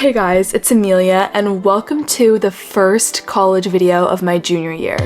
Hey guys, it's Amelia and welcome to the first college video of my junior year.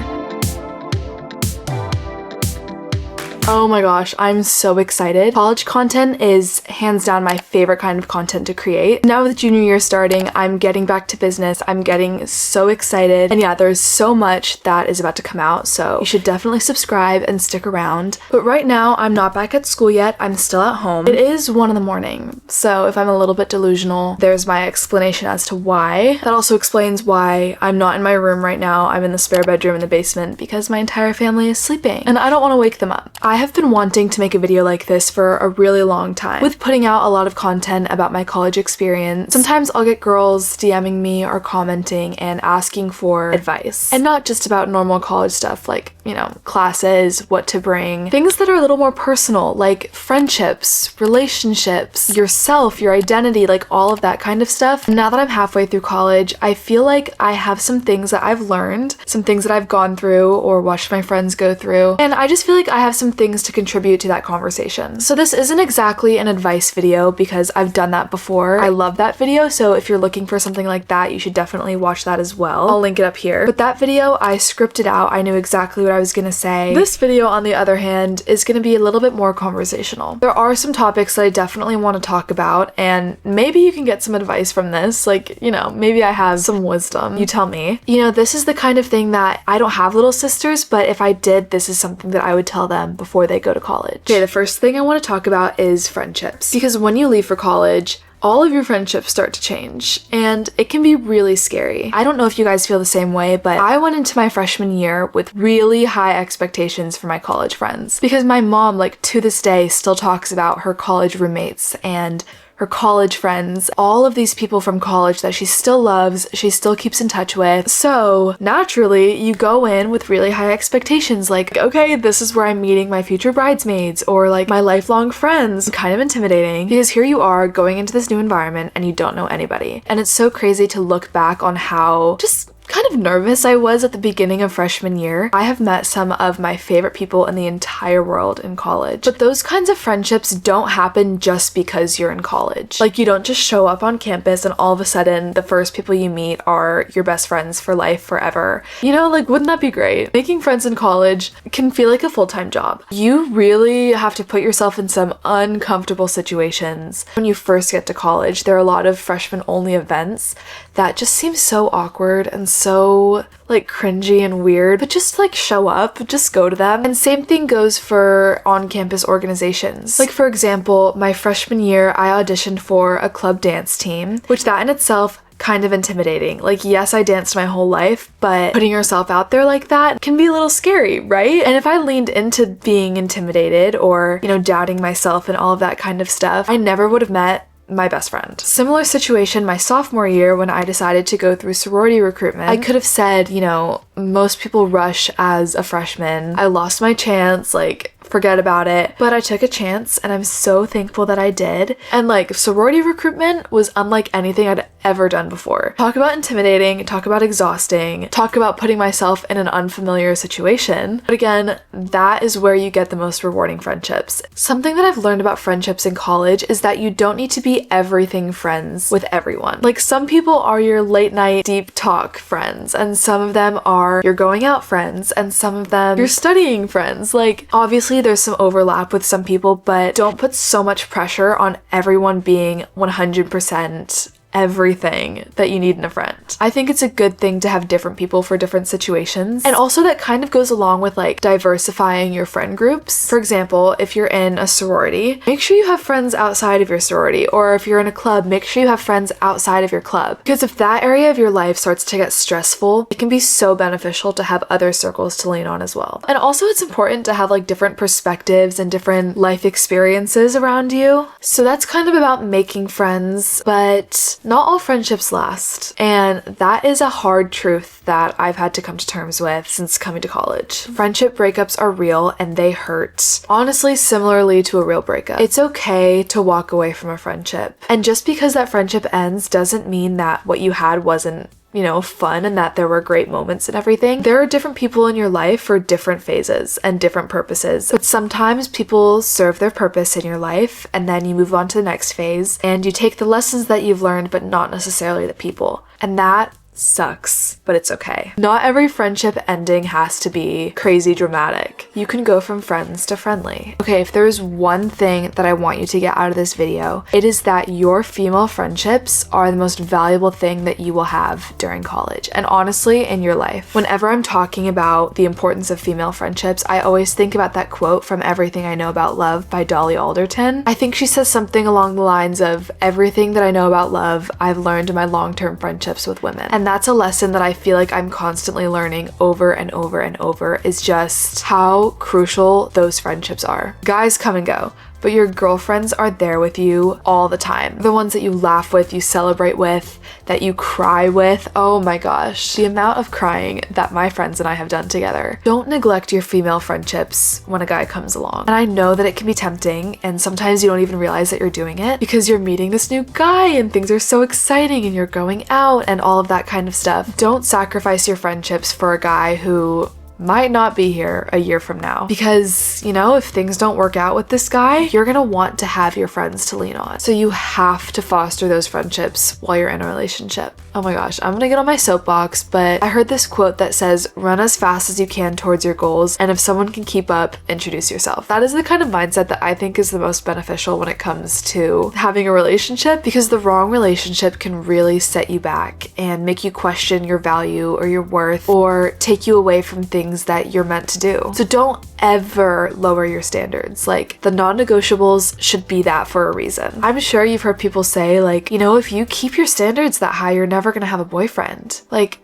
Oh my gosh, I'm so excited. College content is hands down my favorite kind of content to create. Now with junior year starting, I'm getting back to business. I'm getting so excited. And yeah, there's so much that is about to come out, so you should definitely subscribe and stick around. But right now, I'm not back at school yet. I'm still at home. It is 1 a.m, so if I'm a little bit delusional, there's my explanation as to why. That also explains why I'm not in my room right now. I'm in the spare bedroom in the basement because my entire family is sleeping and I don't want to wake them up. I have been wanting to make a video like this for a really long time, with putting out a lot of content about my college experience. Sometimes I'll get girls DMing me or commenting and asking for advice, and not just about normal college stuff like, you know, classes, what to bring, things that are a little more personal like friendships, relationships, yourself, your identity, like all of that kind of stuff. Now that I'm halfway through college, I feel like I have some things that I've learned, some things that I've gone through or watched my friends go through, and I just feel like I have some things to contribute to that conversation. So this isn't exactly an advice video because I've done that before. I love that video, so if you're looking for something like that, you should definitely watch that as well. I'll link it up here. But that video, I scripted out. I knew exactly what I was gonna say. This video, on the other hand, is gonna be a little bit more conversational. There are some topics that I definitely want to talk about, and maybe you can get some advice from this. Like, you know, maybe I have some wisdom. You tell me. You know, this is the kind of thing that I don't have little sisters, but if I did, this is something that I would tell them before they go to college. Okay, the first thing I want to talk about is friendships. Because when you leave for college, all of your friendships start to change, and it can be really scary. I don't know if you guys feel the same way, but I went into my freshman year with really high expectations for my college friends. Because my mom, like, to this day, still talks about her college roommates and her college friends, all of these people from college that she still loves, she still keeps in touch with. So naturally, you go in with really high expectations, like, okay, this is where I'm meeting my future bridesmaids or like my lifelong friends. Kind of intimidating because here you are going into this new environment and you don't know anybody. And it's so crazy to look back on how just kind of nervous I was at the beginning of freshman year. I have met some of my favorite people in the entire world in college, but those kinds of friendships don't happen just because you're in college. Like, you don't just show up on campus and all of a sudden the first people you meet are your best friends for life forever. You know, like, wouldn't that be great? Making friends in college can feel like a full-time job. You really have to put yourself in some uncomfortable situations. When you first get to college, there are a lot of freshman-only events that just seem so awkward and so like cringy and weird, but just like show up, just go to them. And same thing goes for on-campus organizations. Like, for example, my freshman year, I auditioned for a club dance team, which that in itself kind of intimidating. Like, yes, I danced my whole life, but putting yourself out there like that can be a little scary, right? And if I leaned into being intimidated or, you know, doubting myself and all of that kind of stuff, I never would have met my best friend. Similar situation my sophomore year when I decided to go through sorority recruitment. I could have said, you know, most people rush as a freshman. I lost my chance, like, forget about it. But I took a chance and I'm so thankful that I did. And like, sorority recruitment was unlike anything I'd ever done before. Talk about intimidating, talk about exhausting, talk about putting myself in an unfamiliar situation. But again, that is where you get the most rewarding friendships. Something that I've learned about friendships in college is that you don't need to be everything friends with everyone. Like, some people are your late night deep talk friends, and some of them are your going out friends, and some of them your studying friends. Like, obviously there's some overlap with some people, but don't put so much pressure on everyone being 100% everything that you need in a friend. I think it's a good thing to have different people for different situations. And also that kind of goes along with like diversifying your friend groups. For example, if you're in a sorority, make sure you have friends outside of your sorority, or if you're in a club, make sure you have friends outside of your club. Because if that area of your life starts to get stressful, it can be so beneficial to have other circles to lean on as well. And also it's important to have like different perspectives and different life experiences around you. So that's kind of about making friends, but not all friendships last, and that is a hard truth that I've had to come to terms with since coming to college. Friendship breakups are real and they hurt. Honestly, similarly to a real breakup. It's okay to walk away from a friendship. And just because that friendship ends doesn't mean that what you had wasn't you know, fun and that there were great moments and everything. There are different people in your life for different phases and different purposes. But sometimes people serve their purpose in your life and then you move on to the next phase and you take the lessons that you've learned, but not necessarily the people. And that sucks, but it's okay. Not every friendship ending has to be crazy dramatic. You can go from friends to friendly. Okay, if there's one thing that I want you to get out of this video, it is that your female friendships are the most valuable thing that you will have during college and honestly in your life. Whenever I'm talking about the importance of female friendships, I always think about that quote from Everything I Know About Love by Dolly Alderton. I think she says something along the lines of, everything that I know about love, I've learned in my long-term friendships with women. And that's a lesson that I feel like I'm constantly learning over and over and over, is just how crucial those friendships are. Guys come and go, but your girlfriends are there with you all the time. The ones that you laugh with, you celebrate with, that you cry with. Oh my gosh, the amount of crying that my friends and I have done together. Don't neglect your female friendships when a guy comes along. And I know that it can be tempting and sometimes you don't even realize that you're doing it because you're meeting this new guy and things are so exciting and you're going out and all of that kind of stuff. Don't sacrifice your friendships for a guy who might not be here a year from now, because, you know, if things don't work out with this guy, you're gonna want to have your friends to lean on. So you have to foster those friendships while you're in a relationship. Oh my gosh, I'm gonna get on my soapbox, but I heard this quote that says, run as fast as you can towards your goals, and if someone can keep up, introduce yourself. That is the kind of mindset that I think is the most beneficial when it comes to having a relationship, because the wrong relationship can really set you back and make you question your value or your worth, or take you away from things that you're meant to do. So don't ever lower your standards. Like, the non-negotiables should be that for a reason. I'm sure you've heard people say, like, you know, if you keep your standards that high, you're never gonna have a boyfriend. Like,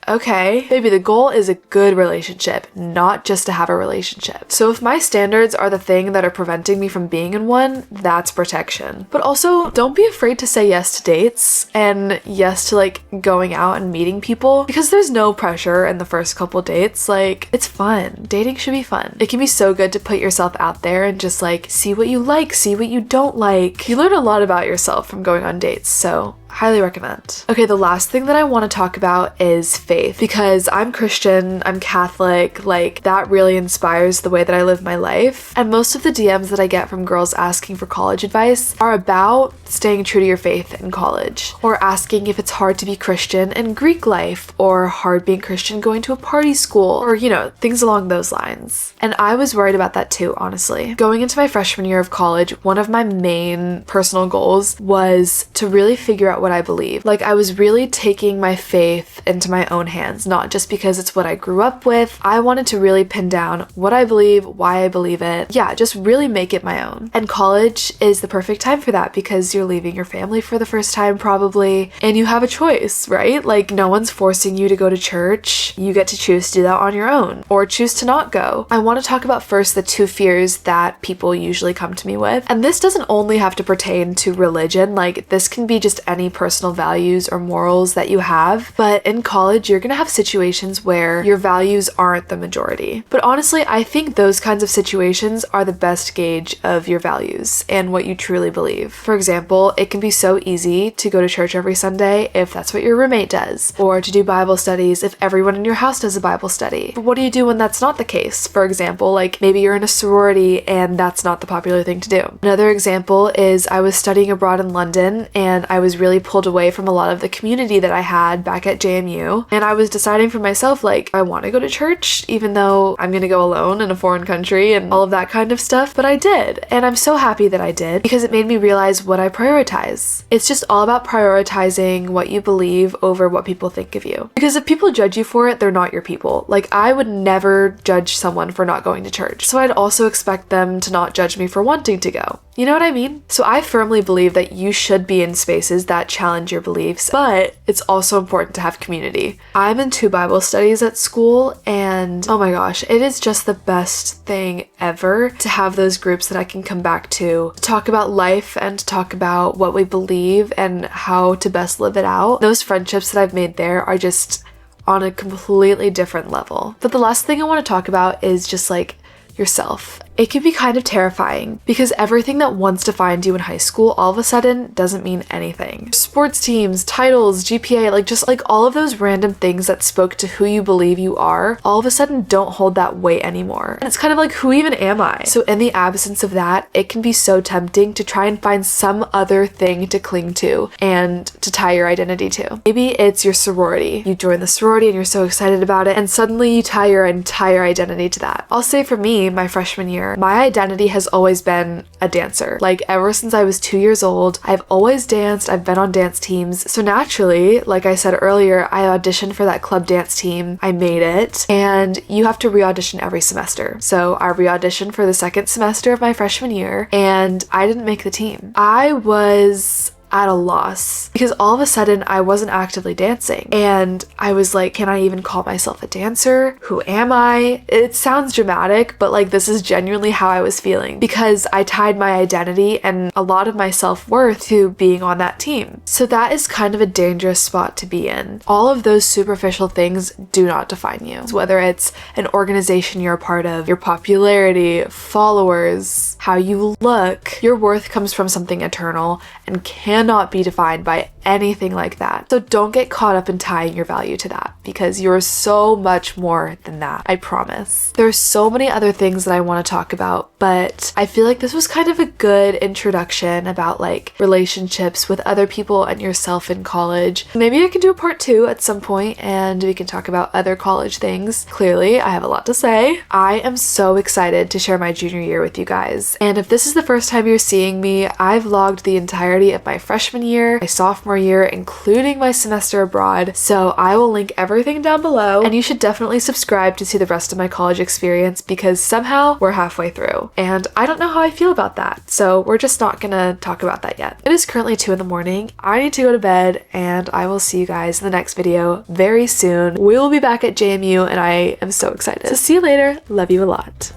okay, maybe the goal is a good relationship, not just to have a relationship. So if my standards are the thing that are preventing me from being in one, that's protection. But also, don't be afraid to say yes to dates and yes to like going out and meeting people, because there's no pressure in the first couple dates. Like, it's fun. Dating should be fun. It can be so good to put yourself out there and just like see what you like, see what you don't like. You learn a lot about yourself from going on dates, so highly recommend. Okay, the last thing that I want to talk about is faith, because I'm Christian, I'm Catholic, like that really inspires the way that I live my life. And most of the DMs that I get from girls asking for college advice are about staying true to your faith in college, or asking if it's hard to be Christian in Greek life, or hard being Christian going to a party school, or you know, things along those lines. And I was worried about that too, honestly. Going into my freshman year of college, one of my main personal goals was to really figure out what I believe. Like, I was really taking my faith into my own hands, not just because it's what I grew up with. I wanted to really pin down what I believe, why I believe it. Yeah, just really make it my own. And college is the perfect time for that, because you're leaving your family for the first time probably, and you have a choice, right? Like, no one's forcing you to go to church. You get to choose to do that on your own, or choose to not go. I want to talk about first the two fears that people usually come to me with. And this doesn't only have to pertain to religion, like this can be just any personal values or morals that you have. But in college, you're gonna have situations where your values aren't the majority. But honestly, I think those kinds of situations are the best gauge of your values and what you truly believe. For example, it can be so easy to go to church every Sunday if that's what your roommate does, or to do Bible studies if everyone in your house does a Bible study. But what do you do when that's not the case? For example, like maybe you're in a sorority and that's not the popular thing to do. Another example is I was studying abroad in London and I was really pulled away from a lot of the community that I had back at JMU, and I was deciding for myself, like, I want to go to church even though I'm gonna go alone in a foreign country and all of that kind of stuff, but I did, and I'm so happy that I did, because it made me realize what I prioritize. It's just all about prioritizing what you believe over what people think of you, because if people judge you for it, they're not your people. Like, I would never judge someone for not going to church, so I'd also expect them to not judge me for wanting to go. You know what I mean? So I firmly believe that you should be in spaces that challenge your beliefs, but it's also important to have community. I'm in 2 Bible studies at school, and oh my gosh, it is just the best thing ever to have those groups that I can come back to talk about life and to talk about what we believe and how to best live it out. Those friendships that I've made there are just on a completely different level. But the last thing I want to talk about is just like yourself. it can be kind of terrifying because everything that once defined you in high school all of a sudden doesn't mean anything. Sports teams, titles, GPA, just all of those random things that spoke to who you believe you are, all of a sudden don't hold that weight anymore. And it's kind of like, who even am I? So in the absence of that, it can be so tempting to try and find some other thing to cling to and to tie your identity to. Maybe it's your sorority. You join the sorority and you're so excited about it, and suddenly you tie your entire identity to that. I'll say for me, my freshman year, my identity has always been a dancer. Ever since I was 2 years old, I've always danced, I've been on dance teams. So naturally, like I said earlier, I auditioned for that club dance team. I made it, and you have to re-audition every semester. So I re-auditioned for the second semester of my freshman year, and I didn't make the team. I was at a loss because all of a sudden I wasn't actively dancing, and I was like, can I even call myself a dancer? Who am I? It sounds dramatic, but this is genuinely how I was feeling because I tied my identity and a lot of my self-worth to being on that team. So that is kind of a dangerous spot to be in. All of those superficial things do not define you. Whether it's an organization you're a part of, your popularity, followers, how you look, your worth comes from something eternal and cannot be defined by anything like that. So don't get caught up in tying your value to that because you're so much more than that, I promise. There's so many other things that I want to talk about, but I feel like this was kind of a good introduction about relationships with other people and yourself in college. Maybe I can do a part 2 at some point and we can talk about other college things. Clearly, I have a lot to say. I am so excited to share my junior year with you guys. And if this is the first time you're seeing me, I vlogged the entirety of my freshman year, my sophomore year, including my semester abroad. So I will link everything down below, and you should definitely subscribe to see the rest of my college experience because somehow we're halfway through. And I don't know how I feel about that. So we're just not gonna talk about that yet. It is currently 2 in the morning. I need to go to bed, and I will see you guys in the next video very soon. We will be back at JMU, and I am so excited. So see you later. Love you a lot.